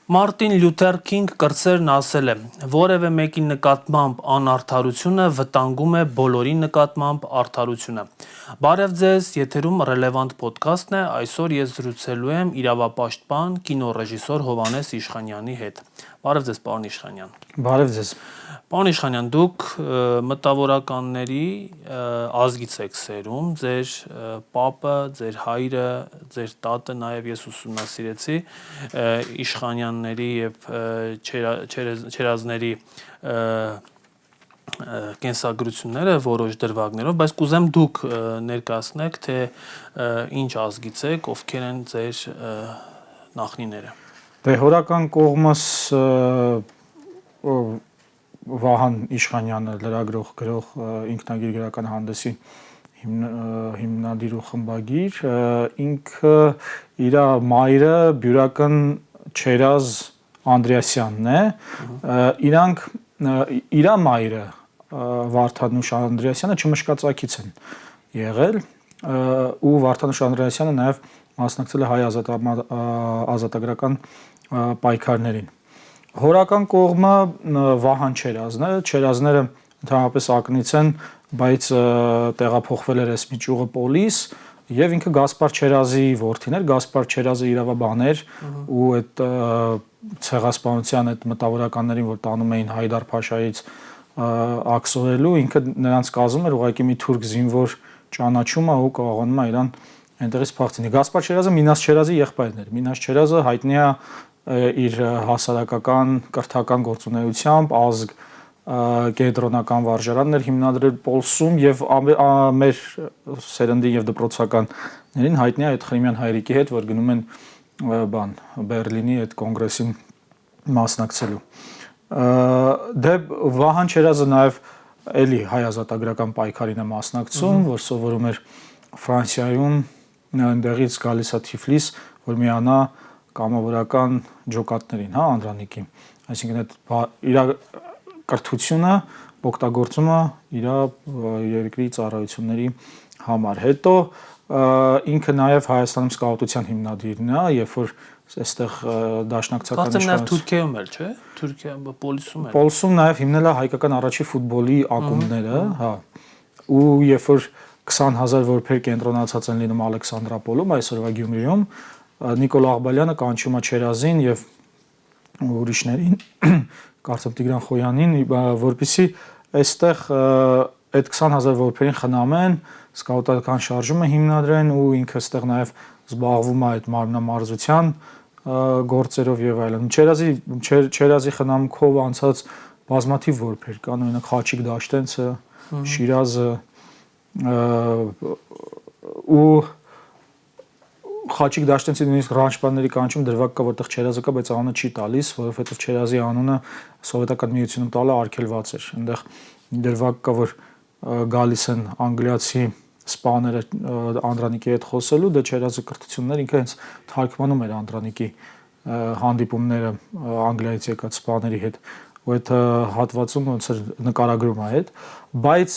Մարտին Լյութեր Քինգ կրտսերն ասել է. որևէ մեկի նկատմամբ անարդարությունը վտանգում է բոլորի նկատմամբ արդարությունը։ Բարև ձեզ, եթերում ռելևանտ ոդքասթն է, այսօր ես զրուցելու եմ իրավապաշտպան կինոռեժիսոր Հովհաննես Իշխանյանի հետ։ Բարև ձեզ, պարոն Իշխանյան։ Բարև ձեզ։ Պարոն Իշխանյան, դուք մտավորականների ազգից եք սերում, ձեր պապը, ձեր հայրը, ձեր տատը, նաև ես ուսումնասիրեցի Իշխանյանների եւ Չերազների կենսագրությունները որոշ դրվագներով, բայց կուզեմ դուք ներկայացնեք, թե ինչ ազգից եք, ովքեր են ձեր նախնիները։ Դե հորական կողմս Վահան Իշխանյանը լրագրող գրող ինքնագիր գրական հանդեսի հիմնադիր ու խմբագիր, ինքը իր մայրը բյուրական Չերազ Անդրեասյանն է, իրանք իր մայրը Վարդանուշ Անդրեասյանը չմշկածակից են եղել ու Վարդանուշ Անդրեասյանը նաև մասնակցել է հայ ազատագրական պայքարներին։ Հորական կողմը Վահան Չերազն է, Չերազները ընդհանրապես ակնից են, բայց տեղափոխվել էր Էսմիճուղը Պոլիս եւ ինքը Գասպար Չերազի որդին էր, Գասպար Չերազը իրավաբան էր ու այդ ցեղասպանության այդ մտավորականներին, որ տանում էին Հայդար Փաշայից աքսորելու, ինքը նրանց կազմում էր ուղղակի մի թուրք զինվոր ճանաչում է ու կարողանում է իրան այնտեղից փախցնի։ Գասպար Չերազը Մինաս Չերազի եղբայրն էր։ Մինաս Չերազը հայտնի է իր հասարակական կրթական գործունեությամբ, ազգ կենտրոնական վարժարաններ հիմնադրել Պոլսում եւ մեր սերնդի եւ դպրոցականներին հայտնի է այդ Խրիմյան հայրիկի հետ, որ գնում են Բերլինի այդ կոնգրեսին մասնակցելու։ Դե Վահան Չերազը նաեւ էլի հայ ազատագրական պայքարին է մասնակցում, որ սովորում էր Ֆրանսիայում, այնտեղից գալիս է Թիֆլիս, որ միանա կամավորական ջոկատներին, հա, Անդրանիկի, այսինքն այդ իր կրթությունը օգտագործում է իր երկրի ծառայությունների համար։ Հետո ինքը նաև Հայաստանում սկաուտության հիմնադիրն է, երբ որ այստեղ դաշնակցական իշխանություն Թուրքիայում էր, չէ՞։ Թուրքիա Պոլիսում էր։ Պոլսում նաև հիմնել է հայկական առաջի ֆուտբոլի ակումբները, հա։ Ու երբ որ 20,000 որբեր կենտրոնացած են լինում Ալեքսանդրապոլում, այսօրվա Գյումրիում, Նիկոլ Աղբալյանը կանչում է Չերազին եւ ուրիշներին, կարծեմ Տիգրան Խոյանին, որպեսզի այստեղ այդ 20,000 որբերին խնամեն, սկաուտական շարժումը հիմնադրեն ու ինքը այստեղ նաեւ զբաղվում է այդ մարմնամարզության գործերով եւ այլն։ Չերազի խնամքով անցած բազմաթիվ որբեր կան, օրինակ Խաչիկ Դաշտենցը, Շիրազը ու Խաչիկ Դաշտենցի նույնիսկ ռանչպանների կանչում դրվագ կա, որտեղ Չերազը կա, բայց անունը չի տալիս, որովհետև Չերազի անունը Սովետական միությունում տալը արգելված էր։ Այնտեղ դրվագ կա, որ գալիս են անգլիացի սպաները Անդրանիկի հետ խոսելու, դե Չերազը կրթություններ ինքը հենց թարգմանում էր Անդրանիկի հանդիպումները Անգլիայից եկած սպաների հետ, ու այդ հատվածում ոնց էր նկարագրում է այդ, բայց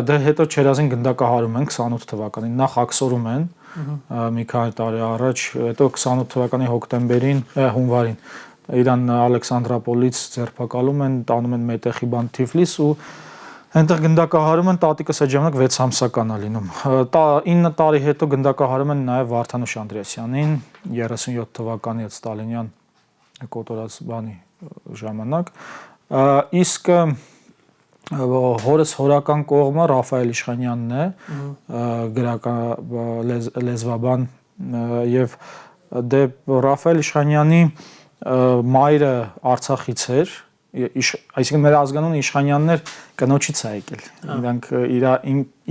դե հետո Չերազին գնդակահարում են 28 թվականին, նախ աքսորում են մի քանի տարի առաջ, հետո 28 թվականի հոկտեմբերին, հունվարին իրան Ալեքսանդրապոլից ձերբակալում են, տանում են Մետեխի բան Թիֆլիս ու այնտեղ գնդակահարում են, տատիկս այդ ժամանակ 6 ամսական է լինում։ 9 տարի հետո գնդակահարում են նաև Վարդանուշ Անդրեասյանին 37 թվականի այդ Ստալինյան կոտորած բանի ժամանակ, իսկ հորս հորական կողմը Ռաֆայել Իշխանյանն է, գրական լեզվաբան եւ դե Ռաֆայել Իշխանյանի մայրը Արցախից էր, այսինքն մեր ազգանունը Իշխանյաններ կնոջից է եկել։ Իրանք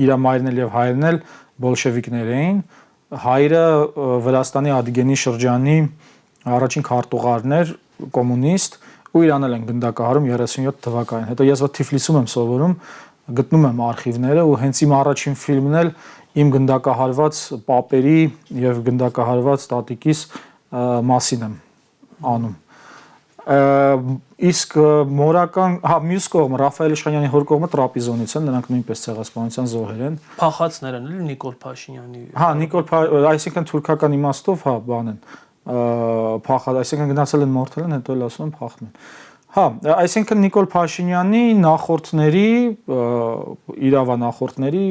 իր մայրն էլ եւ հայրն էլ բոլշևիկներ էին, հայրը Վրաստանի Ադիգենի շրջանի առաջին քարտուղարն էր, կոմունիստ, ու իրան էլ են գնդակահարում 37 թվականին։ Հետո ես Թիֆլիսում եմ սովորում, գտնում եմ արխիվները ու հենց իմ առաջին ֆիլմն էլ իմ գնդակահարված պապերի եւ գնդակահարված տատիկիս մասին եմ անում։ Իսկ մորական, մյուս կողմը Ռաֆայել Իշխանյանի հոր կողմը Տրապիզոնից են, նրանք նույնպես ցեղասպանության զոհեր են։ Փախածներ են, էլի Նիկոլ Փաշինյանի։ Հա, այսինքն թուրքական իմաստով, հա, բան են։ փախած, այսինքն գնացել են մորթել են, հետո էլ ասում են փախնում են։ Հա, այսինքն Նիկոլ Փաշինյանի նախորդների իրավանախորդների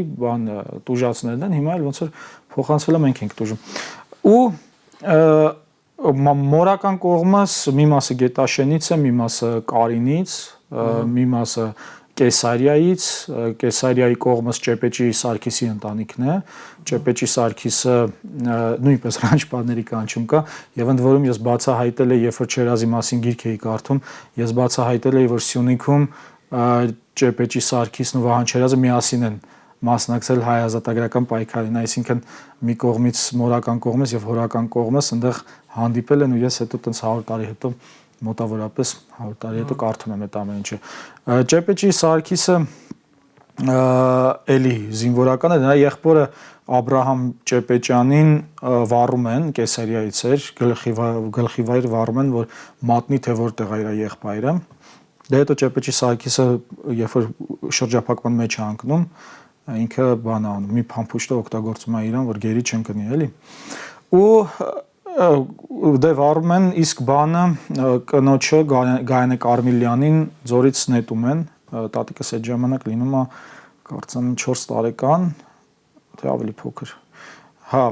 տուժածներն են, հիմա էլ ոնց որ փոխանցվել է մենք ենք տուժում։ Ու մորական կողմս մի մասը Գետաշենից է, մի մասը Կարինից, մի մասը Կեսարիայից, Կեսարիայի կողմս Ճեպեջի Սարգիսի ընտանիքն է, Ճեպեջի Սարգիսը նույնպես ռանչպանների կանչում կա, եւ ընդ որում ես բացահայտել եմ, երբ որ Չերազի մասին գիրք էի կարդում, ես բացահայտել եմ, որ Սյունիքում Ճեպեջի Սարգիսն ու Վահան Չերազը միասին են մասնակցել հայ ազատագրական պայքարին, այսինքն մի կողմից մորական կողմից եւ հորական կողմից այնտեղ հանդիպել են ու ես հետո տենց 100 տարի հետո մոտավորապես 100 տարի հետո կարդում եմ այդ ամեն ինչը։ Ճեպեջի Սարգիսը էլի զինվորական է, նրա եղբորը Աբրահամ Ճեպեջյանին վառում են Կեսարիայից էր, գլխիվայր վառում են, որ մատնի թե որտեղ է իր եղբայրը։ Դե հետո Ճեպեջի Սարգիսը երբ որ շրջափակման մեջ է ընկնում, ինքը բան անում, մի փամփուշտը օգտագործում է իրան, որ գերի չընկնի, էլի։ Ու դե վառում են, իսկ բանը կնոջը Գայանե Կարմիլյանին ձորից նետում են, տատիկս այդ ժամանակ լինում է կարծեմ 4 տարեկան, թե ավելի փոքր։ Հա,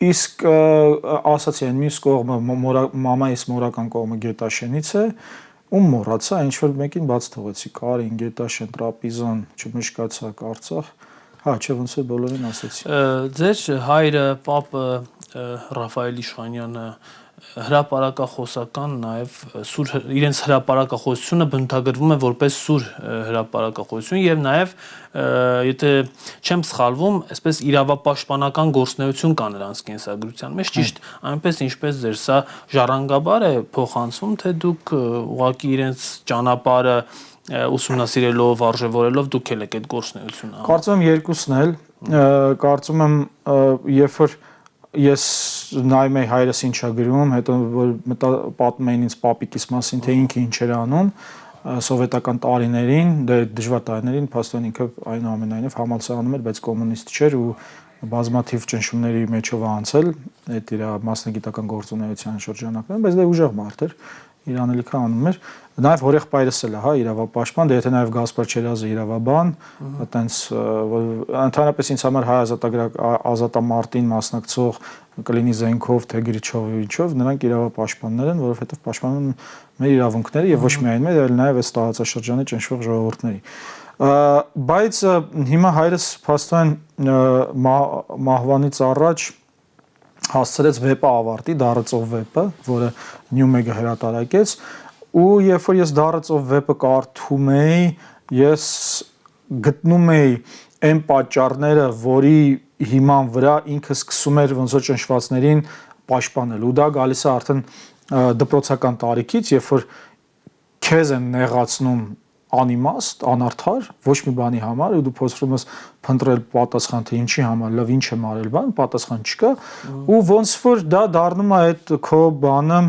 իսկ ասացի այն մյուս կողմը մամայիս մորական կողմը Գետաշենից է, ում մոռացա, ինչ որ մեկին բաց թողեցի, Կարին, Գետաշեն, Տրապիզոն, չմշկացա, Արցախ։ Հա, չէ, ոնց է բոլորին ասեցի։ Ձեր հայրը, պապը Ռաֆայել Իշխանյանը հրապարակախոսական նաև սուր իրենց հրապարակախոսությունը բնութագրվում է որպես սուր հրապարակախոսություն եւ նաև եթե չեմ սխալվում, այսպես իրավապաշտպանական գործունեություն կա նրանց կենսագրության մեջ, ճիշտ այնպես ինչպես ձեր սա ժառանգաբար է փոխանցվում, թե դուք ուղղակի իրենց ճանապարհը ուսումնասիրելով, արժևորելով դուք եք այդ գործունեությունը։ Կարծում եմ երկուսն էլ, կարծում եմ երբ որ ես նայում էի հայրս ինչ է գրում, հետո որ պատմում էին ինձ պապիկիս մասին, թե ինքը ինչ էր անում սովետական տարիներին, դե դժվար տարիներին, փաստորեն ինքը այնուամենայնիվ համալսարանում էր, բայց կոմունիստ չէր ու բազմաթիվ ճնշումների մեջով անցել այդ իր մասնագիտական գործունեության շրջանակներում, բայց դե ուժեղ մարդ էր, իր անելիքը անում էր, նաև հորեղբայրս էլ է, հա, իրավապաշտպան, դե եթե նաև Գասպար Չերազը իրավաբան, այտենց ընդհանրապես ինձ համար հայ ազատամարտին մասնակցող կլինի Զենքով, թե Գրիչովիչով, նրանք իրավապաշտպաններ են, որովհետև պաշտպանում են մեր իրավունքները եւ ոչ միայն մեր, այլ նաև այս տարածաշրջանի ճնշվող ժողովուրդների։ Բայց հիմա հայրս փաստորեն մահվանից առաջ հասցրեց վեպը ավարտի, Դարածով վեպը, որը Նյումեգը հրատարակեց, ու երբ որ ես Դարածով վեպը կարդում էի, ես գտնում էի այն պատճառները, որի հիման վրա ինքը սկսում էր ոնց որ ճնշվածներին պաշտպանել, ու դա գալիս է արդեն դպրոցական տարիքից, երբ որ քեզ են նեղացնում անիմաստ, անարդար, ոչ մի բանի համար, ու դու փորձում ես փնտրել պատասխան, թե ինչի համար, լավ ինչ եմ արել, բան, պատասխան չկա, ու ոնց որ դա դառնում է այդ քո բանը,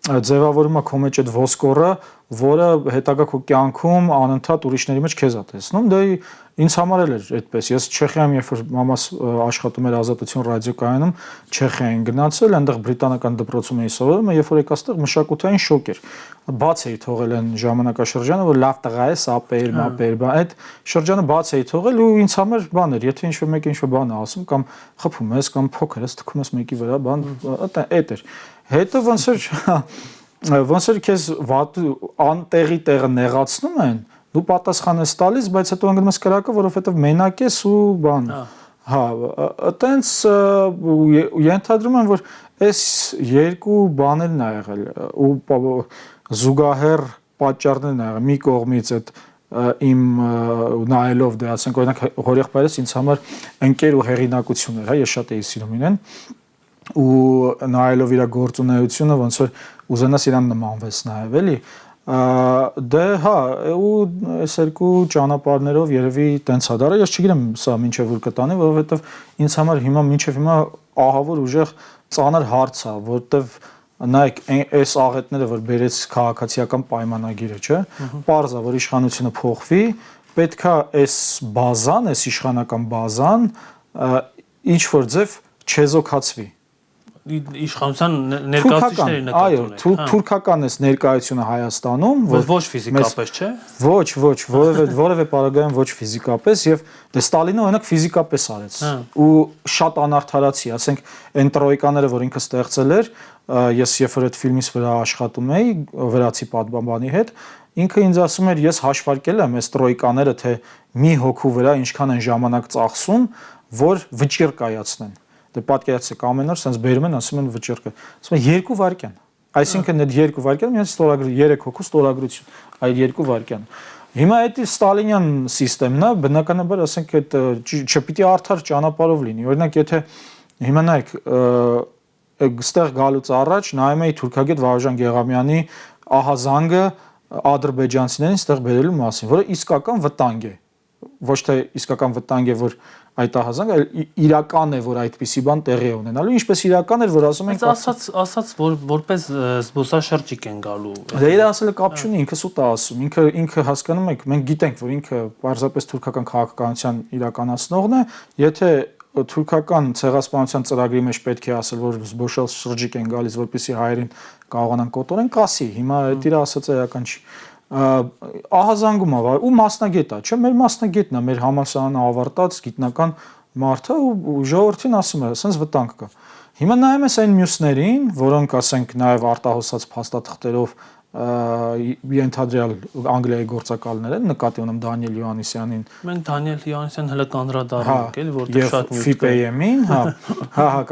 ձևավորում է քո մեջ այդ ոսկորը, որը հետագա քո կյանքում անընդհատ ուրիշների մեջ քեզ է տեսնում, դե ինձ համար էլ էր այդպես։ Ես Չեխիայում, երբ որ մամաս աշխատում էր Ազատություն ռադիոկայանում, Չեխիային գնացել, այնտեղ բրիտանական դպրոցում էի սովորում, երբ որ եկա այստեղ մշակութային շոկ էր։ Բաց էի թողել այն ժամանակաշրջանը, որ լավ տղա է, սապեր, մապեր, բա այդ շրջանը բաց էի թողել ու ինձ համար բան էր, եթե ինչ-որ մեկը ինչ-որ բան է ասում կամ խփում ես կամ փոքր ես, թքում ես մեկի վրա, բան, այդ էր։ Հետո ոնց էր քեզ անտեղի տեղը նեղացնում են, դու պատասխան ես տալիս, բայց հետո ընկնում ես կրակը, որովհետև մենակ ես ու բան։ Հա, այտենց ենթադրում եմ, որ այս երկու բաներն ա եղել ու զուգահեռ պատճառներն ա եղել։ Մի կողմից այդ իմ նայելով դե ասենք օրինակ հորեղբայրս ինձ համար ընկեր ու հեղինակություն էր, հա, ես շատ էի սիրում իրեն ու նայելով իր գործունեությունը ոնց որ ուզենաս իրան նմանվես նաև էլի դե հա ու այս երկու ճանապարհներով երևի տենց է դարը ես չգիտեմ սա մինչև որ կտանի որովհետև ինձ համար հիմա մինչև հիմա ահավոր ուժեղ ծանր հարց է որովհետև նայեք այս աղետները որ բերեց քաղաքացիական պայմանագիրը չէ պարզ է որ իշխանությունը փոխվի պետքա այս բազան այս իշխանական բազան ինչ որ ձև չեզոքացվի իշխանության ներկայացուցիչների նկատմամբ։ Այո, թուրքական է ներկայությունը Հայաստանում, ոչ ֆիզիկապես, չէ։ Ոչ, որևէ պարագայում ոչ ֆիզիկապես եւ դե Ստալինը օրինակ ֆիզիկապես արեց։ Ու շատ անարդարացի, ասենք, այն տրոյկաները, որ ինքը ստեղծել էր, ես երբ որ այդ ֆիլմից վրա աշխատում էի, վրացի պատմաբանի հետ, ինքը ինձ ասում էր, ես հաշվարկել եմ այս տրոյկաները, թե մի հոգու վրա ինչքան են ժամանակ ծախսում, որ վճիռ կայացնեն։ Դե պատկերացրեք ամեն օր sense բերում են, ասում են վճիռ կա։ Ասում են 2 վայրկյան։ Այսինքն այդ 2 վայրկյան միայն ստորագրություն, 3 հոգու ստորագրություն, այդ 2 վայրկյան։ Հիմա այդ ստալինյան համակարգն է, բնականաբար ասենք այդ չպիտի արդար ճանապարհով լինի։ Օրինակ եթե հիմա նայեք այստեղ գալուց առաջ նայում էի թուրքագետ Վահուժան Գեղամյանի ահազանգը ադրբեջանցիներին այստեղ բերելու մասին, որը իսկական վտանգ է։ Ոչ թե իսկական վտանգ է, որ այդ ահազանգը, այլ իրական է, որ այդպիսի բան տեղի է ունենալու, ինչպես իրական էր, որ ասում են ասած որպես զբոսաշրջիկ են գալու։ Դե իր ասելը կապ չունի, ինքը սուտ է ասում, ինքը հասկանում եք, մենք գիտենք, որ ինքը պարզապես թուրքական քաղաքականության իրականացնողն է, եթե թուրքական ցեղասպանության ծրագրի մեջ պետք է ասել, որ զբոսաշրջիկ են գալիս, որպեսզի հայերին կարողանան կոտորեն, կասի, հիմա այդ իր ասածը էական չի։ Ահազանգում է ու մասնագետ է, չէ՞, մեր մասնագետն է, մեր համալսարանը ավարտած գիտնական մարդը ու ժողովրդին ասում է, ասենց վտանգ կա։ Հիմա նայում ես այն մյուսներին, որոնք ասենք նաև արտահոսած փաստաթղթերով ենթադրյալ Անգլիայի գործակալներ են, նկատի ունեմ Դանիել Յոհաննիսյանին։ Մենք Դանիել Յոհաննիսյան հələ կանրադառնանք, էլի, որտեղ շատ նյութ կա։ FIPM-ին,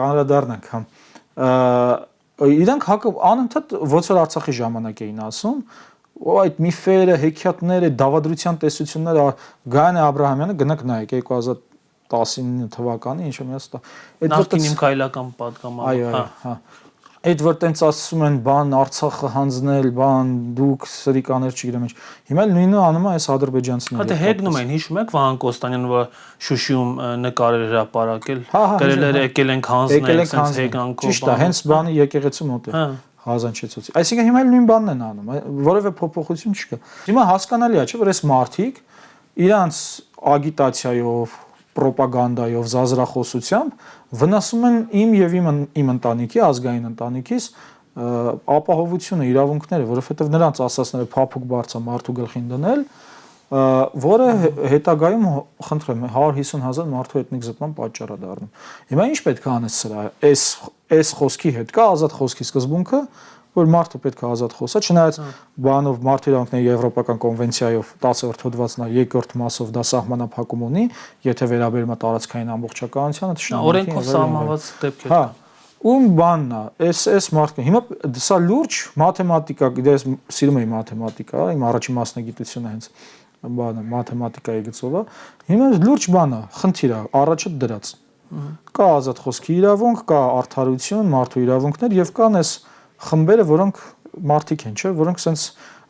կանրադառնանք, Իրանք անընդհատ ոնց որ Արցախի ժամանակ էին ասում, այդ միֆերը, հեքիաթները, դավադրության տեսությունները Գայանե Աբրահամյանը գնաք նայեք 2019 թվականի, ինչ եմ ասում, նախկին իմ քայլական պատգամավոր, հա։ Այդ որ տենց ասում են բան Արցախը հանձնել, բան դուք սրիկաներ չգիտեմ ինչ։ Հիմա նույնը անում է այս ադրբեջանցիները։ Հա հեգնում են, հիշում եք Վահան Կոստանյանը, որ Շուշիում նկարեր հրապարակել, գրել էր եկել ենք հանձնել, sense հեգանքով։ Ճիշտ է, հենց բանի եկեղեցու մոտ է։ Հազանչեցոցի։ Այսինքն հիմա նույն բանն են անում, որևէ փոփոխություն չկա։ Հիմա հասկանալի է, չէ՞, որ այս մարդիկ իրանց ագիտացիայով, պրոպագանդայով, զազրախոսությամբ վնասում են իմ եւ իմ ընտանիքի, ազգային ընտանիքիս ապահովությունը, իրավունքները, որովհետեւ նրանց ասածները փափուկ բարձա մարդու գլխին դնել, որը հետագայում խնդրեմ 150,000 մարդու էթնիկ զտման պատճառ է դառնում։ Հիմա ինչ պետք է անես սրա, այս խոսքի հետ կա ազատ խոսքի սկզբունքը, որ մարդը պետք է ազատ խոսա, չնայած բանով մարդու իրավունքների եվրոպական կոնվենցիայով 10-րդ հոդվածն է 2-րդ մասով դա սահմանափակում ունի, եթե վերաբերում է տարածքային ամբողջականությանը, օրենքով սահմանված դեպքեր։ Հա, ում բանն է, այս մարդը, հիմա սա լուրջ մաթեմատիկա, ես սիրում եմ մաթեմատիկա, իմ առաջին մասնագիտությունը հենց բանը մաթեմատիկայի գծով է, հիմա լուրջ բան է, խնդիր է, առաջը դրած։ Կա ազատ խոսքի իրավունք, կա արդարություն, մարդու իրավունքներ եւ կան այս խմբերը, որոնք մարդիկ են, չէ, որոնք sense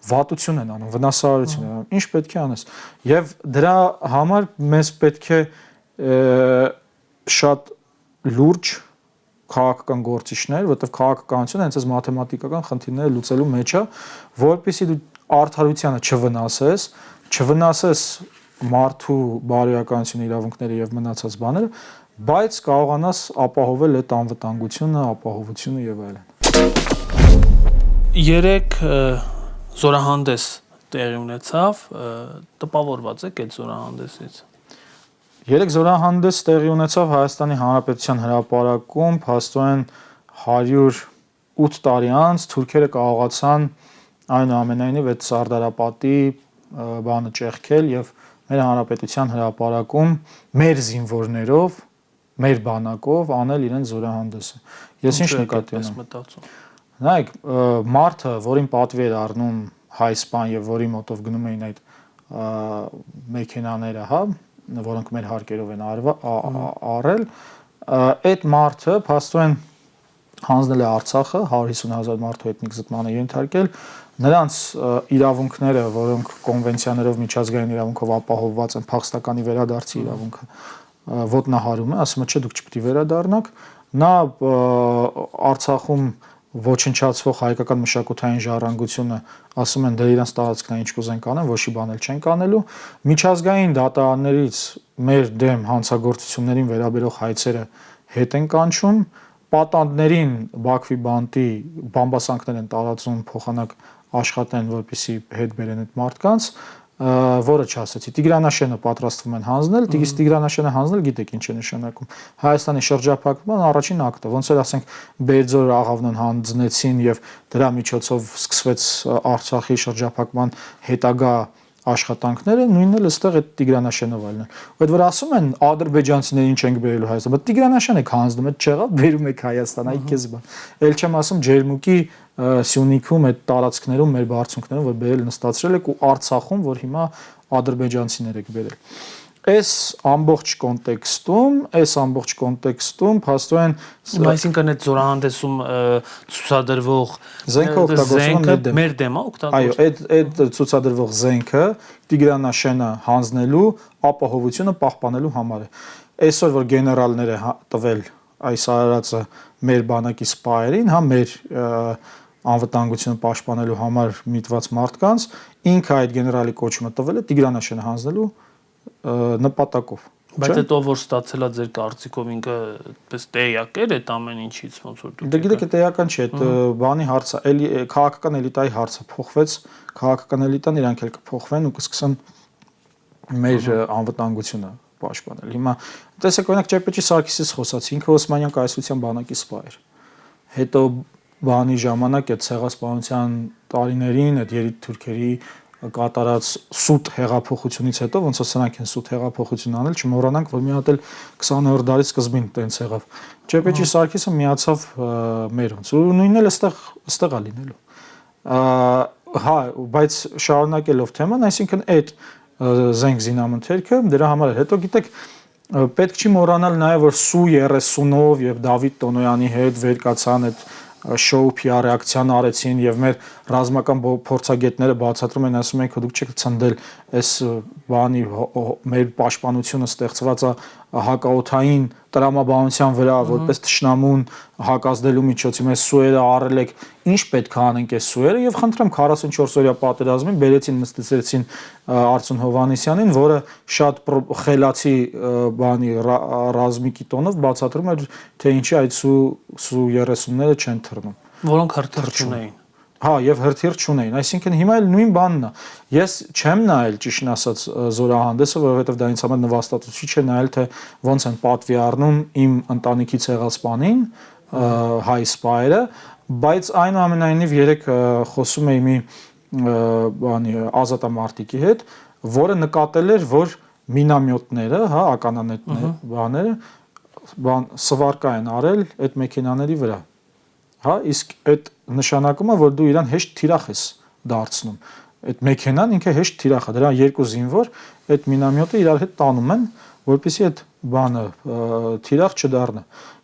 վատություն են անում, վնասարարություն են անում, ինչ պետք է անես։ Եվ դրա համար մեզ պետք է շատ լուրջ քաղաքական գործիչներ, որտեղ քաղաքականությունը հենց այս մաթեմատիկական խնդիրները լուծելու մեջ է, որպեսզի դու արդարությանը չվնասես մարդու բարոյականությունը, իրավունքները եւ մնացած բաները, բայց կարողանաս ապահովել այդ անվտանգությունը, ապահովությունը եւ այլն։ Երեք զորահանդես տեղի ունեցավ, տպավորված եք այդ զորահանդեսից։ Երեք զորահանդես տեղի ունեցավ Հայաստանի Հանրապետության հրապարակում, փաստորեն 108 տարի անց թուրքերը կարողացան այնուամենայնիվ այդ Սարդարապատի բանը ճեղքել եւ մեր հանրապետության հրապարակում մեր զինվորներով, մեր բանակով անել իրենց զորահանդեսը։ Ես ինչ նկատի ունեմ։ Նայեք, մարդը, որին պատվի էր առնում հայ սպան եւ որի մոտով գնում էին այդ մեքենաները, հա, որոնք մեր հարկերով են առել, այդ մարդը փաստորեն հանձնել է Արցախը 150,000 մարդու էթնիկ զտմանը ենթարկել, նրանց իրավունքները, որոնք կոնվենցիաներով միջազգային իրավունքով ապահովված են, փախստականի վերադարձի իրավունքը ոտնահարում է, ասում է, չէ, դուք չպետք է վերադառնաք, նա Արցախում ոչնչացվող հայկական մշակութային ժառանգությունը ասում են դե իրանց տարածքն է ինչ կուզեն կանեն, ոչի բան էլ չեն կանելու, միջազգային դատարաններից մեր դեմ հանցագործություններին վերաբերող հայցերը հետ են կանչում, պատանդներին Բաքվի բանտի բամբասանքներ են տարածում փոխանակ աշխատեն, որպեսզի հետ բերեն այդ մարդկանց, որը չասեցի Տիգրանաշենը պատրաստվում են հանձնել, Տիգրանաշենը հանձնել գիտեք ինչ է նշանակում Հայաստանի շրջափակման առաջին ակտը, ոնց որ ասենք Բերձոր աղավնոն հանձնեցին եւ դրա միջոցով սկսվեց Արցախի շրջափակման հետագա աշխատանքները նույնն էլ այստեղ այդ Տիգրանաշենով այլն։ Այդ որ ասում են ադրբեջանցիներին չենք բերելու Հայաստան, բայց Տիգրանաշեն եք հանձնում, այդ չեղավ, բերում եք Հայաստան, այ քեզ բան։ Էլ չեմ ասում Ջերմուկի Սյունիքում այդ տարածքներում մեր բարձունքներում որ բերել նստացրել եք ու Արցախում որ հիմա ադրբեջանցիներ եք բերել։ Այս ամբողջ կոնտեքստում փաստորեն այսինքն այդ զորահանդեսում ցուցադրվող զենքը մեր դեմ է օգտագործվում։ Այո, այդ ցուցադրվող զենքը Տիգրանաշենը հանձնելու ապահովությունը պահպանելու համար է։ Այսօր որ գեներալները տվել այս արարածը մեր բանակի սպայերին, հա մեր անվտանգությունը պաշտպանելու համար միտված մարդկանց, ինքը այդ գեներալի կոչումը տվել է Տիգրանաշենը հանձնելու նպատակով։ Բայց այդ ով որ ստացել է ձեր կարծիքով ինքը այդպես տեղյակ էր այդ ամեն ինչից ոնց որ դուք։ Դե գիտեք, տեղական չէ, այդ բանի հարցը, էլի քաղաքական էլիտայի հարցը փոխվեց, քաղաքական էլիտան իրանք էլ կփոխվեն ու կսկսեն մեր անվտանգությունը պաշտպանել։ Հիմա տեսեք օրինակ Ճեպեջի Սարգիսից խոսացի, ինքը Օսմանյան կայսրության բանակի սպա էր։ Հետո բանի ժամանակ այդ ցեղասպանության տարիներին այդ երիտի թուրքերի կատարած սուտ հեղափոխությունից հետո ոնց որ սրանք են սուտ հեղափոխություն անել, չմոռանանք, որ մի հատ էլ 20-րդ դարի սկզբին տենց եղավ։ Ճեպեջի Սարգիսը միացավ մեր ոնց ու նույնն էլ այստեղ է լինելու։ Հա, բայց շարունակելով թեման, այսինքն այդ զենք զինամթերքը դրա համար է։ Հետո գիտեք, պետք չի մոռանալ նաև որ Սու-30-ով եւ Դավիթ Տոնոյանի հետ վեր կացան այդ շոու PR ռեակցիան արեցին եւ մեր ռազմական փորձագետները բացատրում են ասում են դուք չեք ցնդել այս բանի մեր պաշտպանությունը ստեղծված է հակաօթային տրամաբանության վրա որպես թշնամուն հակազդելու միջոցի mēs սուերը առել եք ինչ պետք է անենք այս սուերը եւ խնդրեմ 44 օրյա պատերազմին բերեցին նստեցրեցին Արծուն Հովանեսյանին որը շատ խելացի բանի ռազմիկի տոնով բացատրում էր թե ինչի այդ սու 30-ները չեն թռնում որոնք հրթիռ չունեին Հա, եւ հրթիռ չունեին, այսինքն հիմա էլ նույն բանն է։ Ես չեմ նայել ճիշտն ասած զորահանդեսը, որովհետեւ դա ինձ համար նվաստացուցիչ է նայել թե ոնց են պատվի առնում իմ ընտանիքի ցեղասպանին, հայ սպայերը, բայց այնուամենայնիվ երեք խոսում էի մի բանի ազատամարտիկի հետ, որը նկատել էր, որ մինամյոտները, հա, ականանետները, բաները սվարկա են արել այդ մեքենաների վրա։ Հա, իսկ այդ նշանակում է, որ դու իրան հեշտ թիրախ ես դարձնում։ Այդ մեքենան ինքը հեշտ թիրախ է, դրա երկու զինվոր այդ մինամյոտը իրար հետ տանում են, որպեսզի այդ բանը թիրախ չդառնա։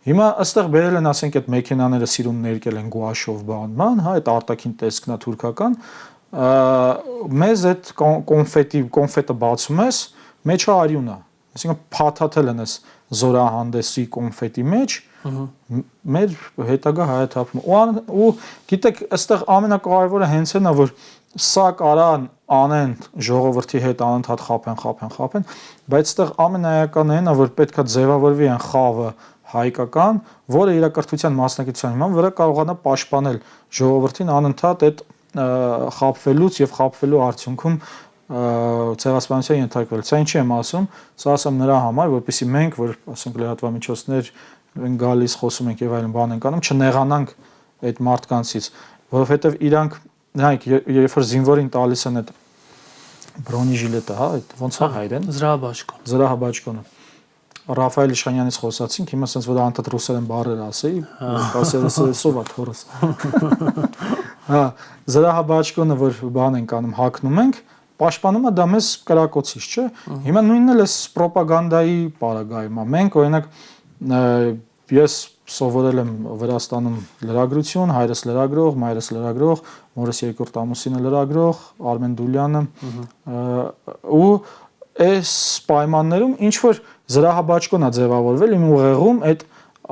Հիմա այստեղ բերել են, ասենք, այդ մեքենաները սիրուն ներկել են գուաշով բանման, հա, այդ արտաքին տեսքն է թուրքական։ Մեզ այդ կոնֆետը բացում ես, մեջը արյուն է։ Այսինքն փաթաթել են այս զորահանդեսի կոնֆետի մեջ մեր հետագա հայաթափումը ու գիտեք այստեղ ամենակարևորը հենց այն է որ սա կարան անեն ժողովրդի հետ անընդհատ խափեն բայց այստեղ ամենայականն այն է որ պետքա ձևավորվի այն խավը հայկական որը իր կրթության մասնակցության հիման վրա կարողանա պաշտպանել ժողովրդին անընդհատ այդ խափվելուց եւ խափվելու արդյունքում ցեղասպանության ենթարկվել սա ինչի եմ ասում սա ասեմ նրա համար որպեսզի մենք որ ասենք լրատվամիջոցներ են գալիս խոսում ենք եւ այլն բան ենք անում չնեղանանք այդ մարդկանցից որովհետեւ իրանք նայեք երբ որ զինվորին տալիս են այդ բրոնեժիլետը հա այդ ոնց է հայերեն զրահաբաճկոնը Ռաֆայել Իշխանյանից խոսացինք հիմա ասենց որ անդադ ռուսերեն բառեր ասեի ասել սովա թորս հա զրահաբաճկոնը որ բան ենք անում հակնում ենք պաշտպանում է դա մեզ կրակոցից չէ հիմա նույնն էլ է ռոպագանդայի պարագայում է մենք օրինակ ես սովորել եմ Վրաստանում լրագրություն, հայրս լրագրող, մայրս լրագրող, մորս երկրորդ ամուսինը լրագրող, Արմեն Դուլյանը ու այս պայմաններում ինչ որ զրահաբաճկոն է ձևավորվել իմ ուղեղում այդ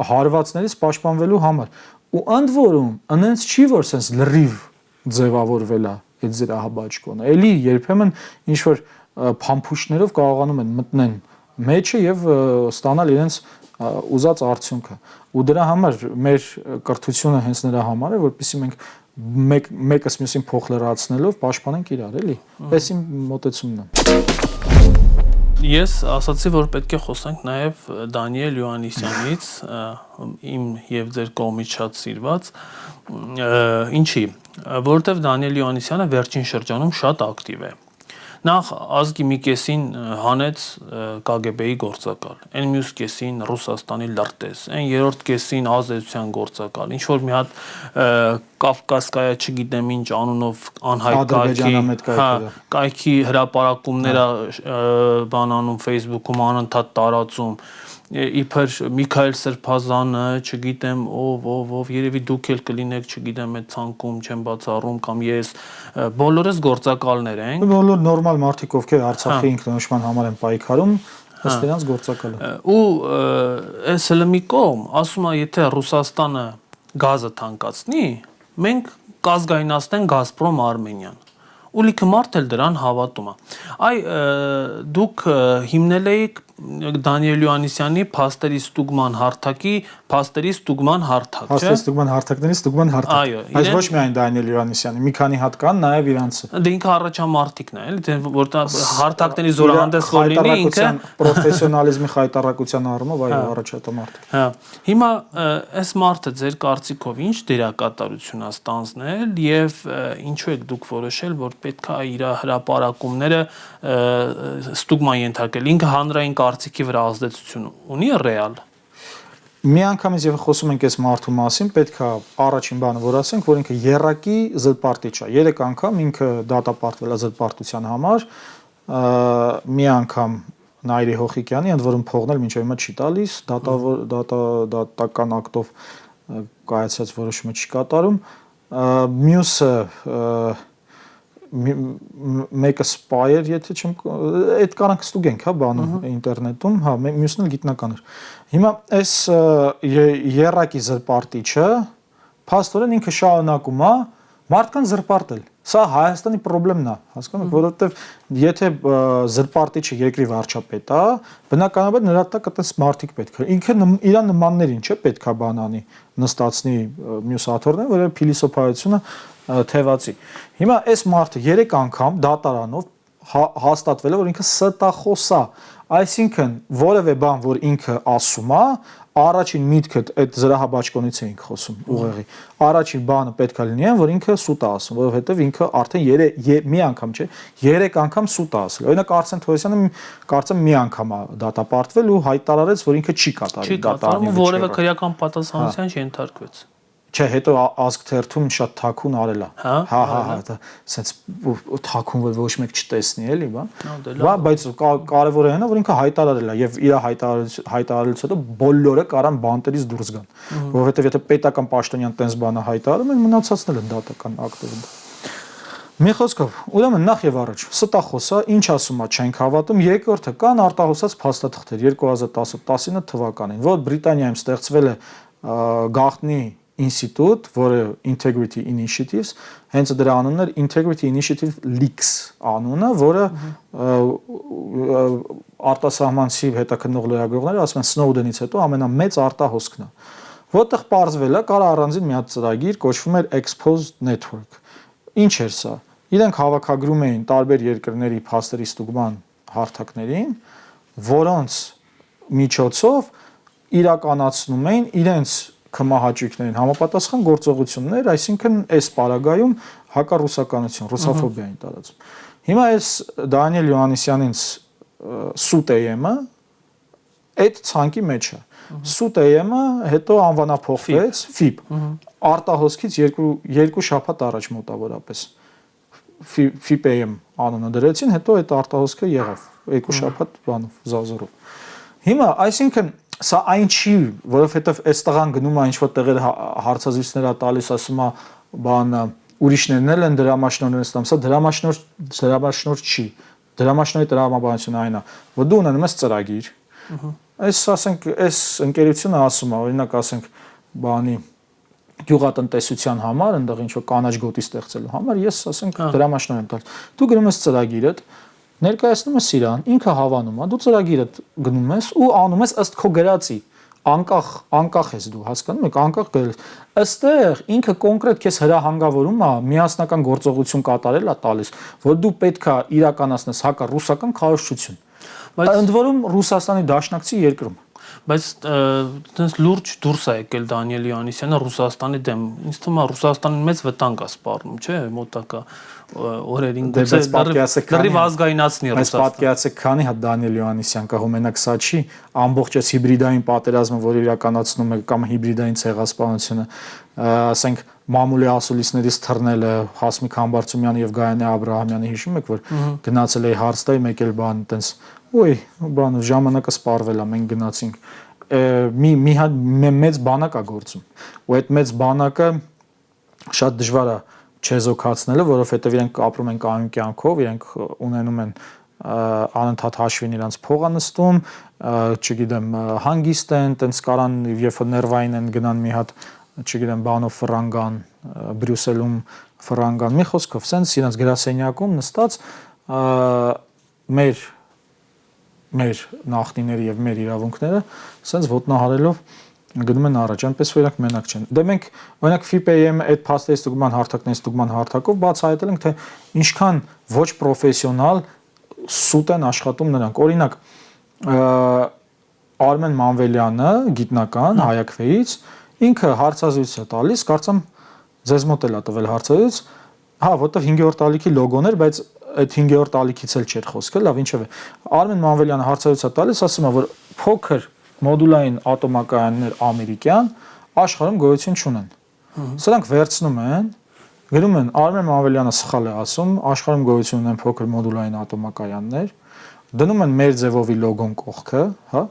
հարվածներից պաշտպանվելու համար ու ընդ որում այնց չի որ sense լրիվ ձևավորվել է այդ զրահաբաճկոնը էլի երբեմն ինչ որ փամփուշտներով կարողանում են մտնեն մեջը եւ ստանալ իրենց ուզած արդյունքը։ Ու դրա համար մեր կրթությունը հենց նրա համար է, որպեսզի մենք մեկս մյուսին փոխ լրացնելով պաշտպանենք իրար, էլի։ Այս իմ մոտեցումն է։ Ես ասացի, որ պետք է խոսանք նաև Դանիել Յոհաննիսյանից, իմ եւ ձեր կողմից շատ սիրված, ինչի, որովհետեւ Դանիել Յոհաննիսյանը վերջին շրջանում շատ ակտիվ է։ Նախ ազգի մի կեսին հանեց KGB-ի գործակալ, այն մյուս կեսին Ռուսաստանի լրտես, այն երրորդ կեսին ազդեցության գործակալ, ինչ որ մի հատ Կավկասկայա չգիտեմ ինչ անունով անհայտ կայքի հրապարակումները բանանում Facebook-ում անընդհատ տարածում, իբր Միքայել Սրբազանը, չգիտեմ ով, երևի դուք էլ կլինեք, չգիտեմ այդ ցանկում չեմ բացառում կամ ես, բոլորս գործակալներ ենք։ Բոլոր նորմալ մարդիկ, ովքեր Արցախի ինքնորոշման համար են պայքարում, ըստ նրանց գործակալը։ Ու այս հենց մի կողմ, ասում է, եթե Ռուսաստանը գազը թանկացնի, մենք կազգայնացնենք Գազպրոմ Արմենիան։ Ու լիքը մարդ էլ դրան հավատում է։ Այ դուք հիմնել եք Դանիել Յոհաննիսյանի փաստերի ստուգման հարթակի փաստերի ստուգման հարթակ, չէ՞։ Փաստերի ստուգման հարթակների ստուգման հարթակ։ Բայց ոչ միայն Դանիել Յոհաննիսյանի, մի քանի հատ կան նաև իրանցը։ Դե ինքը առաջամարտիկն է, էլի, թե որտեղ հարթակների զորահանդես որ լինի ինքը պրոֆեսիոնալիզմի խայտարակության առումով այո առաջատամարտիկ։ Հա։ Հիմա այս մարդը ձեր կարծիքով ինչ դերակատարություն է ստանձնել եւ ինչու եք դուք որոշել, որ պետք է իր հրապարակումները ստուգման ենթարկել։ Ինքը հանրային կարծիքի վրա ազդեցություն ունի ռեալ։ Միանգամից եւ խոսում ենք այս մարդու մասին, պետք է առաջին բանը որ ասենք, որ ինքը երակի զրպարտիչ է։ 3 անգամ ինքը դատապարտվել է զրպարտության համար, մի անգամ Նայիրի Հոխիկյանի, ընդ որում փողն էլ մինչև հիմա չի տալիս, դատական ակտով կայացած որոշումը չի կատարում։ Մյուսը մեկը սպայեր, եթե չեմ այդ կարանք ստուգենք, հա, բանում ինտերնետում, հա, մյուսն էլ գիտնական էր։ Հիմա այս երակի զրպարտիչը փաստորեն ինքը շարունակում է մարդկանց զրպարտել։ Սա Հայաստանի խնդիրն է, հասկանում եք, որովհետև եթե զրպարտիչը երկրի վարչապետ է, բնականաբար նրա տակ այդպես մարդիկ պետք է։ Ինքը իր նմաններին չէ պետք է բան անի, նստացնի մյուս աթոռները, որը փիլիսոփայությունը թևածի։ Հիմա այս մարդը 3 անգամ դատարանով հաստատվել է, որ ինքը ստախոս է, այսինքն որևէ բան, որ ինքը ասում է, առաջին միտքը այդ զրահաբաճկոնից էինք խոսում ուղեղի։ Առաջին բանը պետք է լինի, որ ինքը սուտ է ասում, որովհետև ինքը արդեն մի անգամ չէ, 3 անգամ սուտ է ասել։ Օրինակ Արսեն Թորոսյանը կարծեմ մի անգամ է դատապարտվել ու հայտարարեց, որ ինքը չի կատարի դատարանի վիճակը։ Որևէ քրեական պատասխանատվության չենթարկվեց։ Չէ, հետո ազգ թերթում շատ թաքուն արել է։ Հա, դա sense թաքուն որ ոչ մեկ չտեսնի, էլի, բան։ Բայց կարևորը այն է, որ ինքը հայտարարել է եւ իր հայտարարելուց հետո բոլորը կարան բանտերից դուրս գան։ Որովհետեւ եթե պետական պաշտոնյան տենց բանը հայտարարում են, մնացածն էլ դատական ակտով։ Մի խոսքով, ուրեմն նախ եւ առաջ ստախոսա, ինչ ասում է, չենք հավատում, երկրորդը կան արտահոսած փաստաթղթեր 2010-19 թվականին, որ Բրիտանիայում ստեղծվել է գաղտնի ինստիտուտ, որը Integrity Initiatives, հենց դրա անունն էր Integrity Initiative Leaks անունը, որը արտասահմանցի հետաքննող լրագրողները ասում են Snowden-ից հետո ամենամեծ արտահոսքն է, որտեղ պարզվել է կար առանձին մի հատ ծրագիր, կոչվում էր Exposed Network։ Ինչ էր սա։ Իրենք հավաքագրում էին տարբեր երկրների փաստերի ստուգման հարթակներին, որոնց միջոցով իրականացնում էին իրենց կմահաճույքներին համապատասխան գործողություններ, այսինքն այս պարագայում հակառուսականություն, ռուսոֆոբիա են տարածում։ Հիմա այս Դանիել Յոհաննիսյանից սուտ AM-ը այդ ցանկի մեջ է։ Սուտ AM-ը հետո անվանափոխվեց FIP։ Արտահոսքից երկու շաբաթ առաջ մոտավորապես FIP AM անունը դրեցին, հետո այդ արտահոսքը եղավ 2 շաբաթ բանով զազորով։ Հիմա, այսինքն սա այն չի, որովհետև այս տղան գնում է ինչ-որ տեղեր հարցազրույցներ է տալիս, ասում է, բան ուրիշներն էլ են դրամաշնորհներ ստանում, սա դրամաշնորհ չի։ Դրամաշնորհի տրամաբանությունը այն է, որ դու ունենում ես ծրագիր։ Այս ասենք, այս ընկերությունը ասում է, օրինակ ասենք, բանի գյուղատնտեսության համար, այնտեղ ինչ-որ կանաչ գոտի ստեղծելու համար, ես ասենք դրամաշնորհ եմ տալիս։ Դու գնում ես ծրագիրդ, ներկայացնում ես իրան, ինքը հավանում է, դու ծրագիրը գնում ես ու անում ես ըստ քո գրածի։ անկախ ես դու, հասկանում եք, անկախ գրել։ Այստեղ ինքը կոնկրետ քեզ հրահանգավորում է միասնական գործողություն կատարել է տալիս, որ դու պետքա իրականացնես հակառուսական քարոզչություն։ Ընդ որում Ռուսաստանի դաշնակցի երկրում։ Բայց այտենց լուրջ դուրս է եկել Դանիել Յովհաննիսյանը Ռուսաստանի դեմ։ Ինձ թվում է Ռուսաստանին մեծ վտանգ է սպառնում, չէ՞, մոտակա օրերին գուցե դեռ ազգայնացնի Ռուսաստանը։ Բայց պատկերացեք, քանի հատ Դանիել Յովհաննիսյան կա, մենակ սա չի, ամբողջ այս հիբրիդային պատերազմը, որ իրականացնում է կամ հիբրիդային ցեղասպանությունը, ասենք մամուլի ասուլիսներից թռնելը, Հասմիկ Համբարձումյանը եւ Գայանե Աբրահամյանը հիշում եք, որ գնացել էի հարց տալ, մեկ էլ բան այտենց բանը ժամանակը սպառվել է, մենք գնացինք մի հատ մեծ բանակ է գործում ու այդ մեծ բանակը շատ դժվար է չեզոքացնելը, որովհետև իրենք ապրում են կայուն կյանքով, իրենք ունենում են անընդհատ հաշվին իրանց փողը նստում, չգիտեմ, հանգիստ են, տենց կարան երբ ներվային են գնան մի հատ, չգիտեմ, բանով ֆրանգան, Բրյուսելում ֆրանգան, մի խոսքով, սենց իրանց գրասենյակում նստած մեր նախնիները եւ մեր իրավունքները սենց ոտնահարելով գնում են առաջ, այնպես որ իրանք մենակ չեն։ Դե մենք օրինակ FIPAM այդ փաստերի ստուգման հարթակով բացահայտել ենք, թե ինչքան ոչ պրոֆեսիոնալ սուտ են աշխատում նրանք։ Օրինակ Արմեն Մանվելյանը, գիտնական Հայաքվեից, ինքը հարցազրույց է տալիս, կարծեմ ձեզ մոտ էլ է տվել հարցազրույց, հա, որտեվ 5-րդ ալիքի լոգոն էր, բայց այդ 5-րդ ալիքից էլ չէր խոսքը, լավ, ինչև է։ Արմեն Մանվելյանը հարցազրույց է տալիս, ասում է, որ փոքր մոդուլային ատոմակայաններ ամերիկյան աշխարհում գոյություն չունեն։ Սրանք վերցնում են, գրում են Արմեն Մանվելյանը սխալ է ասում, աշխարհում գոյություն ունեն փոքր մոդուլային ատոմակայաններ, դնում են մեր ձևովի լոգոն կողքը, հա։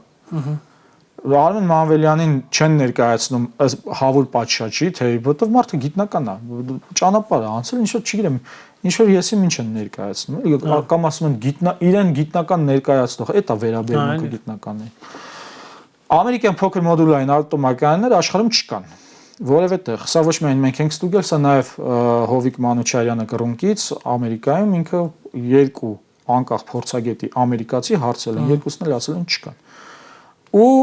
Արմեն Մանվելյանին չեն ներկայացնում հավուր պատշաճի, թե որտեվ մարդը գիտնական է, ճանապարհ է անցել, ինչ որ չգիտեմ, ինչ որ եսի ինչ են ներկայացնում, կամ ասում են իրեն գիտնական ներկայացնող, այդ է վերաբերմունքը գիտնականների։ Ամերիկյան փոքր մոդուլային ատոմակայաններ աշխարհում չկան։ Որևէ տեղ, սա ոչ միայն մենք ենք ստուգել, սա նաև Հովիկ Մանուչարյանը կռունկից Ամերիկայում ինքը երկու անկախ փորձագետի ամերիկացի հարցել են, երկուսն էլ ասել են չկան։ Ու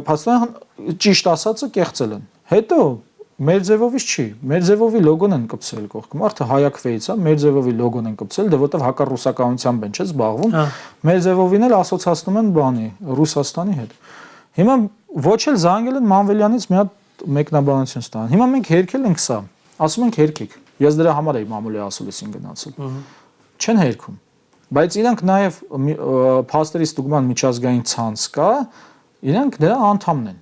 փաստորեն ճիշտ ասածը կեղծել են։ Հետո մեր ձևովից չի, մեր ձևովի լոգոն են կպցրել կողքը։ Մարդը Հայաքվեից է, մեր ձևովի լոգոն են կպցրել, դե որտեվ հակառուսականությամբ են, չէ՞ զբաղվում։ Մեր ձևովին էլ ասոցացնում են բանի, Ռուսաստանի հետ։ Հիմա ոչ էլ զանգել են Մանվելյանից մի հատ մեկնաբանություն ստանան։ Հիմա մենք հերքել ենք սա, ասում ենք հերքեք։ Ես դրա համար էի մամուլի ասուլիսին գնացել։ Չեն հերքում։ Բայց իրանք նաև փաստերի ստուգման միջազգային ցանց կա, իրանք դրա անդամն են։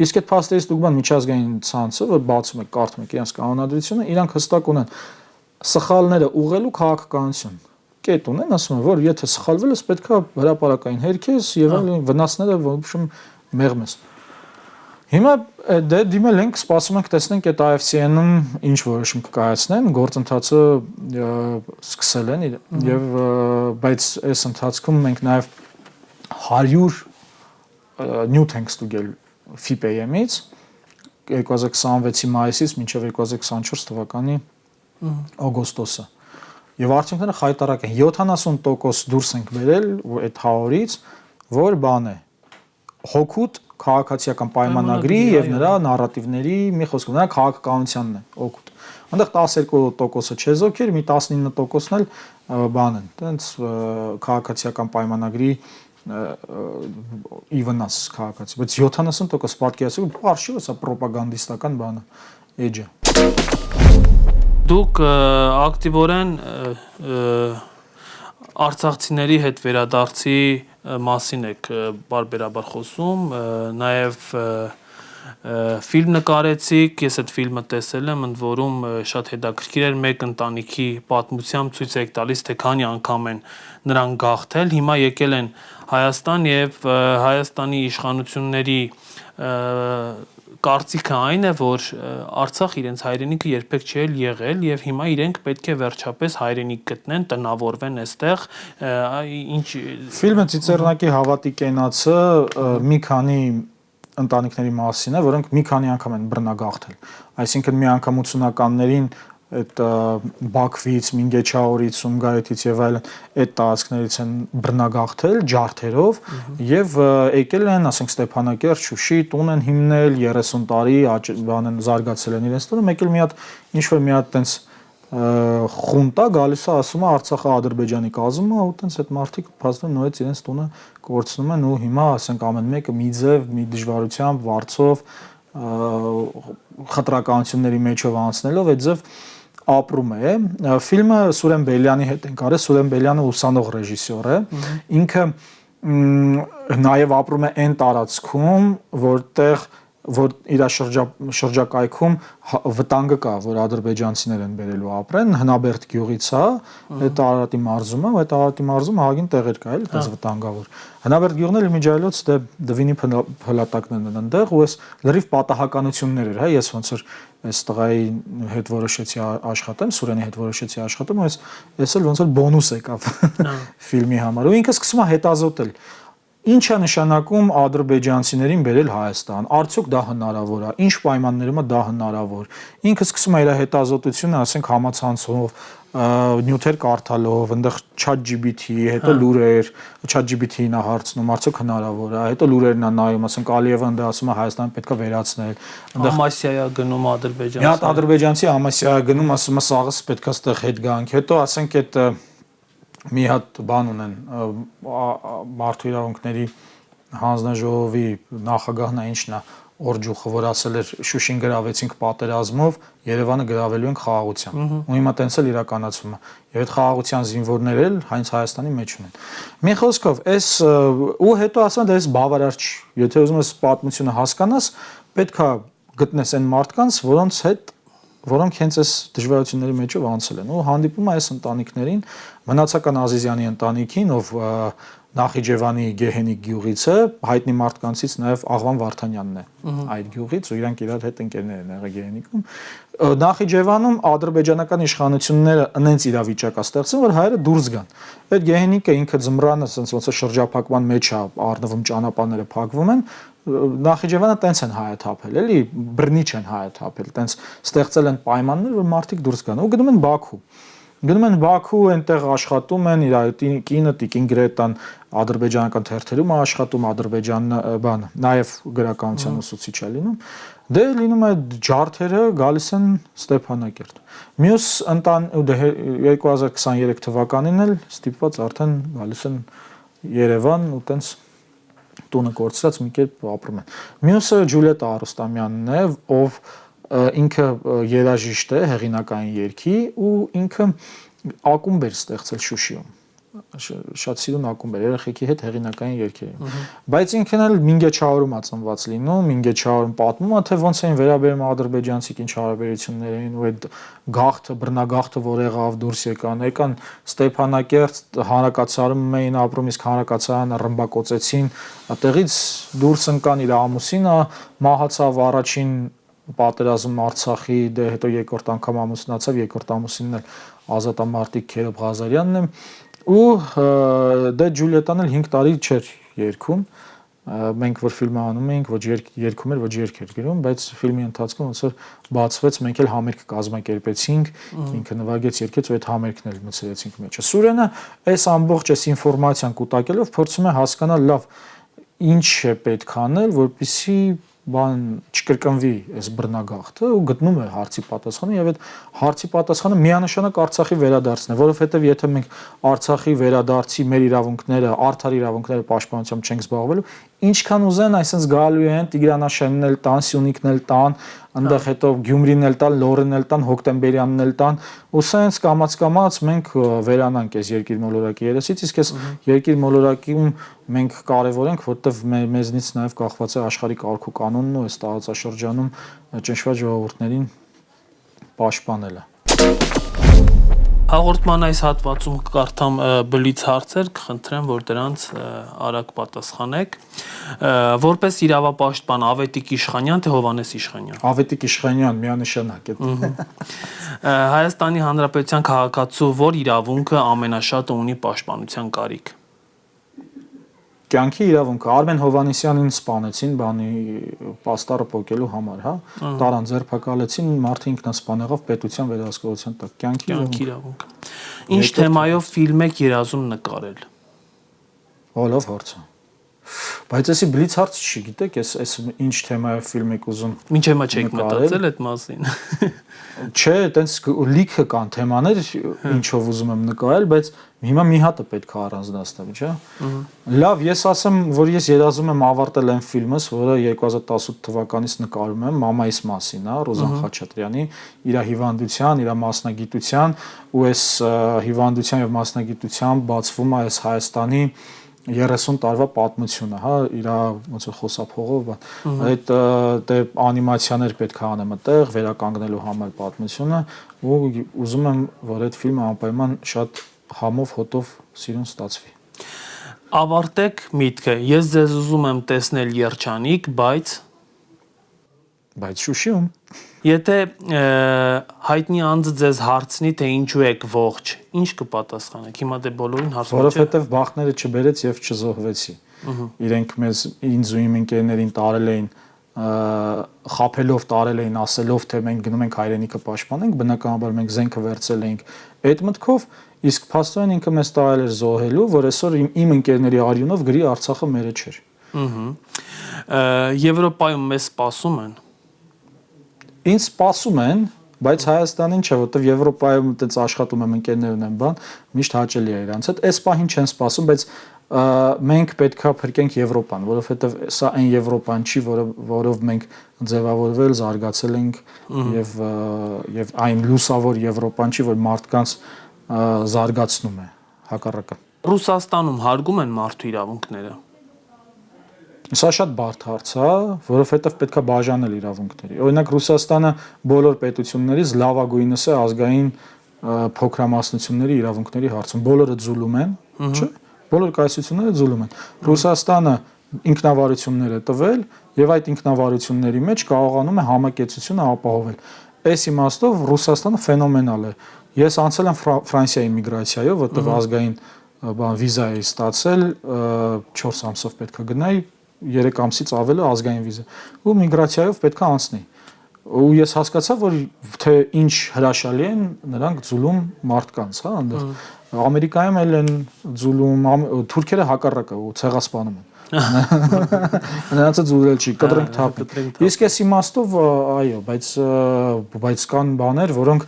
Իսկ այդ փաստերի ստուգման միջազգային ցանցը, որ բացում եք, կարդում եք իրենց կանոնադրությունը, իրանք հստակ ունեն սխալները ուղղելու քաղաքականություն։ Կետ ունեն, ասում են, որ եթե սխալվել ես, պետքա հրապարակային հերքես եւ այլ վնասները ոբշում մեղմես։ Հիմա դե դիմել ենք, սպասում ենք տեսնենք այդ IFCN-ում ինչ որոշում կկայացնեն, գործընթացը սկսել են եւ բայց այս ընթացքում մենք նաեւ 100 նյութ ենք ստուգել FIPAM-ից 2026-ի մայիսից մինչև 2024 թվականի օգոստոսը։ Եվ արդյունքները խայտարակ են։ 70% դուրս ենք բերել այդ 100-ից, որ բան է հոգուտ քաղաքացիական պայմանագրի եւ նրա նարատիվների մի խոսքով նրա քաղաքականությանն է օգուտ։ Այնտեղ 12%-ը չեզոք էր, մի 19%-ն էլ բան են, տենց քաղաքացիական պայմանագրի ի վնաս քաղաքացի, բայց 70% պատկերացրու արշիվը սա ռոպագանդիստական բանը էջը։ Դուք ակտիվորեն արցախցիների հետ վերադարձի մասին եք բարբերաբար խոսում, նաև ֆիլմ նկարեցիք, ես այդ ֆիլմը տեսել եմ, ընդ որում շատ հետաքրքիր էր, մեկ ընտանիքի պատմությամբ ցույց եք տալիս, թե քանի անգամ են նրանք գաղթել, հիմա եկել են Հայաստան եւ Հայաստանի իշխանությունների կարծիքը այն է, որ Արցախ իրենց հայրենիքը երբեք չի եղել եւ հիմա իրենք պետք է վերջապես հայրենիք գտնեն, տնավորվեն այստեղ, ինչ ֆիլմը Ծիծեռնակի հավատի կենացը մի քանի ընտանիքների մասին է, որոնք մի քանի անգամ են բռնագաղթել։ Այսինքն մի անգամ 80-ականներին այդ Բաքվից, Մինգեչաուրից, Սումգայիթից եւ այլն այդ տարածքներից են բռնագաղթել ջարդերով եւ եկել են, ասենք Ստեփանակերտ, Շուշի, տուն են հիմնել 30 տարի, բան են զարգացել են իրենց տունը, մեկ էլ մի հատ ինչ որ մի հատ տենց խունտա գալիս է ասում է Արցախը Ադրբեջանի կազմում է ու տենց այդ մարդիկ փաստորեն նույնից իրենց տունը կորցնում են ու հիմա ասենք ամեն մեկը մի ձև, մի դժվարությամբ, վարձով խտրականությունների մեջով անցնելով այդ ձև ապրում է։ Ֆիլմը Սուրեն Բելյանի հետ են կարել, Սուրեն Բելյանը ուսանող ռեժիսոր է։ Ինքը նաև ապրում է այն տարածքում, որ իր շրջակայքում վտանգը կա, որ ադրբեջանցիներ են բերելու ապրեն, Հնաբերդ գյուղից է, այդ Արարատի մարզում է, այդ Արարատի մարզում ահագին տեղեր կա, էլի, այդպես վտանգավոր։ Հնաբերդ գյուղն էլ միջայլոց դե Դվինի փլատակներն են այնտեղ ու էս լրիվ պատահականություններ էր, հա, ես ոնց որ այս տղայի հետ որոշեցի աշխատեմ, Սուրենի հետ որոշեցի աշխատեմ, ու ես էլ ոնց որ բոնուս եկավ ֆիլմի համար։ Ու ինքը սկսում է հետազոտել ինչ է նշանակում ադրբեջանցիներին բերել Հայաստան, արդյոք դա հնարավոր է, ինչ պայմաններում է դա հնարավոր։ Ինքը սկսում է իր հետազոտությունը, ասենք համացանցով, նյութեր կարդալով, այնտեղ ChatGPT, հետո լուրեր, ChatGPT-ին է հարցնում, արդյոք հնարավոր է, հետո լուրերն է նայում, ասենք Ալիևը այնտեղ ասում է Հայաստանը պետք է վերացնել։ Ամասիա գնում ադրբեջանցի։ Մի հատ ադրբեջանցի Ամասիա գնում, ասում է սաղս պետք է այդտեղ հետ գանք։ Հետո ասենք այդ մի հատ բան ունեն մարդու իրավունքների հանձնաժողովի նախագահն է ինչն է Օրջուխը, որ ասել էր Շուշին գրավեցինք պատերազմով, Երևանը գրավելու ենք խաղաղությամբ։ Ու հիմա տենց էլ իրականացվում է։ Եվ այդ խաղաղության զինվորներ էլ հենց Հայաստանի մեջ ունեն։ Մի խոսքով, այս ու հետո ասում են դա էս բավարար չի։ Եթե ուզում ես պատմությունը հասկանաս, պետքա գտնես այն մարդկանց, որոնք հենց այս դժվարությունների մեջով անցել են ու հանդիպում է այս ընտանիքներին, մնացական Ազիզյանի ընտանիքին, ով Նախիջևանի Գեհենիկ գյուղից է, հայտնի մարդկանցից նաև Աղվան Վարդանյանն է այդ գյուղից ու իրանք իրար հետ ընկերներ են եղել Գեհենիկում։ Նախիջևանում ադրբեջանական իշխանությունները այնց իրավիճակ է ստեղծում, որ հայերը դուրս գան։ Այդ Գեհենիկը ինքը ձմռանը ասենց ոնց է շրջափակման մեջ է, առնվում ճանապարհները փակվում են, Նախիջևանը տենց են հայաթափել, էլի բռնիչ են հայաթափել, տենց ստեղծել են պայմաններ, որ մարդիկ դուրս գան ու գնում են Բաքու։ Գնում են Բաքու, այնտեղ աշխատում են, իր կինը Տիկին Գրետան ադրբեջանական թերթերում է աշխատում, Ադրբեջանը բան, նաև գրականության ուսուցիչ է լինում։ Դե լինում է ջարդերը գալիս են Ստեփանակերտ։ Մյուս 2023 թվականին էլ ստիպված արդեն գալիս են Երևան ու տենց տունը կորցրած մի կերպ ապրում են։ Մյուսը Ջուլիետա Արուստամյանն է, ով ինքը երաժիշտ է, հեղինակային երգի ու ինքը ակումբ էր ստեղծել Շուշիում։ Շատ սիրուն ակումբ էր, երեխեքի հետ հեղինակային երգերի։ Բայց ինքն էլ Մինգեչաուրում է ծնված լինում, Մինգեչաուրում պատմում է, թե ոնց էին վերաբերում ադրբեջանցիք, ինչ հարաբերություններ էին ու այդ գաղթը, բռնագաղթը, որ եղավ դուրս եկան Ստեփանակերտ հանրակացարանում էին ապրում, իսկ հանրակացարանը ռմբակոծեցին, այդտեղից դուրս ընկան իր ամուսինը, մահացավ առաջին պատերազմ Արցախի, դե հետո երկրորդ անգամ ամուսնացավ, երկրորդ ամուսինն էլ Ազատամարտիկ Քերոբ Ղազարյանն է ու դե Ջուլիետան էլ 5 տարի չէր երգում, մենք որ ֆիլմը անում էինք, ոչ երգում էր, ոչ երգ էր գրում, բայց ֆիլմի ընթացքում ոնց որ բացվեց, մենք էլ համերգ կազմակերպեցինք, ինքը նվագեց, երգեց ու այդ համերգն էլ մցրեցինք մեջը։ Սուրենը այս ամբողջ այս ինֆորմացիան կուտակելով փորձում է հասկանալ լավ ինչ է պետք անել, որպեսզի բան չկրկնվի այս բռնագաղթը ու գտնում է հարցի պատասխանը եւ այդ հարցի պատասխանը միանշանակ Արցախի վերադարձն է, որովհետեւ եթե մենք Արցախի վերադարձի մեր իրավունքները, արդար իրավունքները պաշտպանությամբ չենք զբաղվելու, ինչքան ուզեն, այսպես գալու են Տիգրանաշենն էլ տան, Սյունիքն էլ տան, այնտեղ հետո Գյումրին էլ տան, Լոռին էլ տան, Հոկտեմբերյանն էլ տան, ու սենց կամաց մենք վերանանք այս երկիր մոլորակի երեսից, իսկ այս երկիր մոլորակում մենք կարևոր ենք, որտեվ մեզնից նաև կախված է աշխարհի կարգ ու կանոնն ու այս տարածաշրջանում ճնշված ժողովուրդներին պաշտպանելը։ Հաղորդման այս հատվածում կարդամ բլից հարցեր, կխնդրեմ, որ դրանց արագ պատասխանեք։ Որպես իրավապաշտպան Ավետիք Իշխանյան թե Հովհաննես Իշխանյան։ Ավետիք Իշխանյան, միանշանակ է։ Հայաստանի Հանրապետության քաղաքացու որ իրավունքը ամենաշատը ունի պաշտպանության կարիք։ կյանքի իրավունքը Արմեն Հովանեսյանին սպանեցին բանի պաստառը փոկելու համար, հա։ Տարան ձերբակալեցին, մարդը ինքնասպան եղավ պետության վերահսկողության տակ։ Կյանքի իրավունքը։ Ինչ թեմայով ֆիլմ եք երազում նկարել։ Լավ հարց է։ Բայց էսի բլից հարց չի, գիտեք, այս ինչ թեմայով ֆիլմ եք ուզում։ Ինչ թեմա չեք մտածել այդ մասին։ Չէ, այտենց լիքը կան թեմաներ, ինչով ուզում եմ նկարել, բայց հիմա մի հատը պետք է առանձնացնել, չէ՞։ Լավ, ես ասեմ, որ ես երազում եմ ավարտել այն ֆիլմս, որը 2018 թվականից նկարում եմ, մամայիս մասին, հա, Ռոզան Խաչատրյանի, իր հիվանդության, իր մասնագիտության, ու այս հիվանդության եւ մասնագիտությամբ բացվում է այս Հայաստանի 30 տարվա պատմությունը, հա, իր ոնց որ խոսափողով, այդ դե անիմացիաներ պետք է անեմ այդտեղ վերականգնելու համար պատմությունը, ու ուզում եմ, որ այդ ֆիլմը անպայման շատ համով հոտով սիրուն ստացվի։ Ավարտեք միտքը։ Ես ձեզ ուզում եմ տեսնել երջանիկ, բայց Շուշիում։ Եթե հայտնի անձը ձեզ հարցնի, թե ինչու եք ողջ, ինչ կպատասխանեք։ Հիմա դե բոլորին հարցնում եք։ Որովհետև բախները չբերեց եւ չզոհվեցի։ Իրենք ինձ ու իմ ընկերներին տարել էին խափելով տարել էին ասելով թե մենք գնում ենք հայրենիքը պաշտպանենք, բնականաբար մենք զենքը վերցել էինք այդ մտքով, իսկ փաստորեն ինքը մեզ տարել էր զոհելու, որ այսօր իմ ընկերների արյունով գրի Արցախը մերը չէր։ Եվրոպայում մեզ սպասում են։ Ինձ սպասում են, բայց Հայաստանին չէ, որովհետև Եվրոպայում այդպես աշխատում եմ ընկերներ ունեմ, բան, միշտ հաճելի է իրանց հետ։ Այս պահին չեն սպասում, բայց մենք պետքա փրկենք Եվրոպան, որովհետև սա այն Եվրոպան չի, որով մենք ձևավորվել, զարգացել ենք եւ այն լուսավոր Եվրոպան չի, որ մարդկանց զարգացնում է, հակառակը։ Ռուսաստանում հարգում են մարդու իրավունքները։ Սա շատ բարդ հարց է, որովհետև պետքա բաժանել իրավունքների։ Օրինակ Ռուսաստանը բոլոր պետություններից լավագույնս է ազգային փոքրամասնությունների իրավունքների հարցում։ Բոլորը ձուլում են, չէ՞։ Բոլոր կայսրությունները ձուլում են։ Ռուսաստանը ինքնավարություններ է տվել եւ այդ ինքնավարությունների մեջ կարողանում է համակեցությունը ապահովել։ Այս իմաստով Ռուսաստանը ֆենոմենալ է։ Ես անցել եմ Ֆրանսիայի միգրացիայով, որտեղ ազգային վիզա էի ստացել, 4 ամսով պետքա գնայի, 3 ամսից ավել է ազգային վիզա։ Ու միգրացիայով պետքա անցնի։ Ու ես հասկացա, որ թե ինչ հրաշալի են նրանք ձուլում մարդկանց, հա, այնտեղ։ Ամերիկայում էլ են ձուլում, թուրքերը հակառակը ու ցեղասպանում են։ Նրանցը ձուլել չի, կտրենք թափ։ Իսկ այս իմաստով այո, բայց կան բաներ, որոնք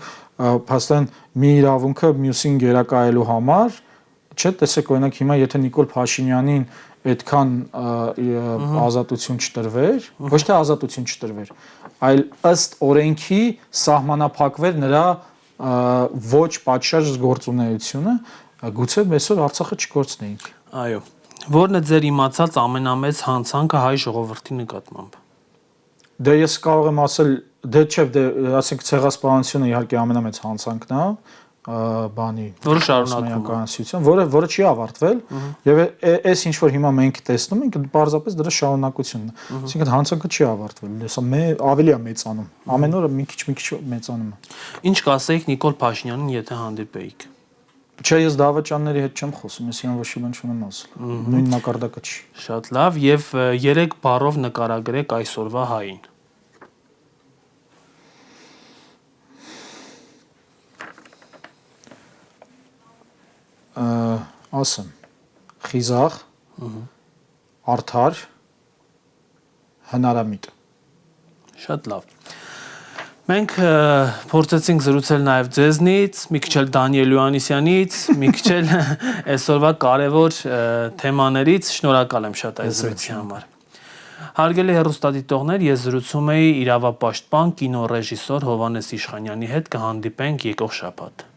փաստորեն մի իրավունքը մյուսին գերակայելու համար, չէ՞, տեսեք օրինակ հիմա եթե Նիկոլ Փաշինյանին այդքան ազատություն չտրվեր, ոչ թե ազատություն չտրվեր, այլ ըստ օրենքի սահմանափակվեր նրա ոչ պատշաճ գործունեությունը, գուցե այսօր Արցախը չկորցնեինք։ Այո։ Որն է ձեր իմացած ամենամեծ հանցանքը հայ ժողովրդի նկատմամբ։ Դե ես կարող եմ ասել, դե չէ, դե ասենք ցեղասպանությունը իհարկե ամենամեծ հանցանքն է, բանի որը շարունակվում է, որը չի ավարտվել եւ այս ինչ որ հիմա մենք տեսնում ենք, պարզապես դրա շարունակությունն է։ Այսինքն հանցանքը չի ավարտվել, հեսա ավելի է մեծանում, ամեն օրը մի քիչ մեծանում է։ Ինչ կասեիք Նիկոլ Փաշինյանին, եթե հանդիպեիք։ Չէ, ես դավաճանների հետ չեմ խոսում, ես իրան ոչ մի բան չունեմ ասել։ Նույն մակարդակը չի։ Շատ լավ, եւ 3 բառով նկարագրեք այսօրվա հային։ Ասեմ, խիզախ, արդար, հնարամիտ։ Շատ լավ։ Մենք փորձեցինք զրուցել նաև ձեզնից, մի քիչ էլ Դանիել Յուաննիսյանից, մի քիչ էլ այսօրվա կարևոր թեմաներից։ Շնորհակալ եմ շատ այս զրույցի համար։ Հարգելի հեռուստադիտողներ, ես զրուցում էի իրավապաշտպան կինոռեժիսոր Հովհաննես Իշխանյանի հետ, կհանդիպենք եկող շաբաթ։